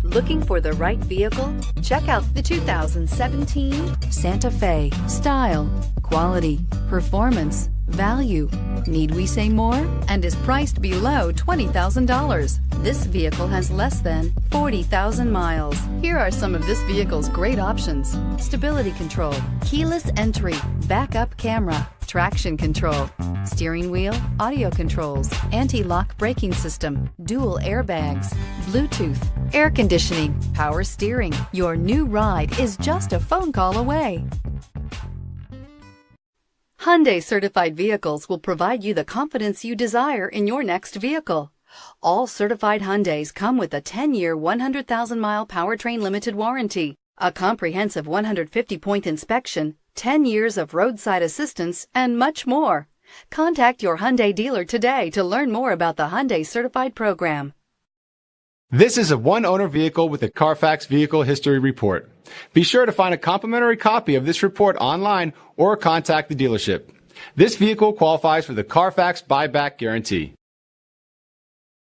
Looking for the right vehicle? Check out the 2017 Santa Fe. Style, quality, performance, value. Need we say more? And is priced below $20,000. This vehicle has less than 40,000 miles. Here are some of this vehicle's great options: stability control, keyless entry, backup camera, traction control, steering wheel audio controls, anti-lock braking system, dual airbags, Bluetooth, air conditioning, power steering. Your new ride is just a phone call away. Hyundai Certified vehicles will provide you the confidence you desire in your next vehicle. All certified Hyundais come with a 10-year, 100,000-mile Powertrain Limited Warranty, a comprehensive 150-point inspection, 10 years of roadside assistance, and much more. Contact your Hyundai dealer today to learn more about the Hyundai Certified program. This is a one-owner vehicle with a Carfax Vehicle History Report. Be sure to find a complimentary copy of this report online or contact the dealership. This vehicle qualifies for the Carfax Buyback Guarantee.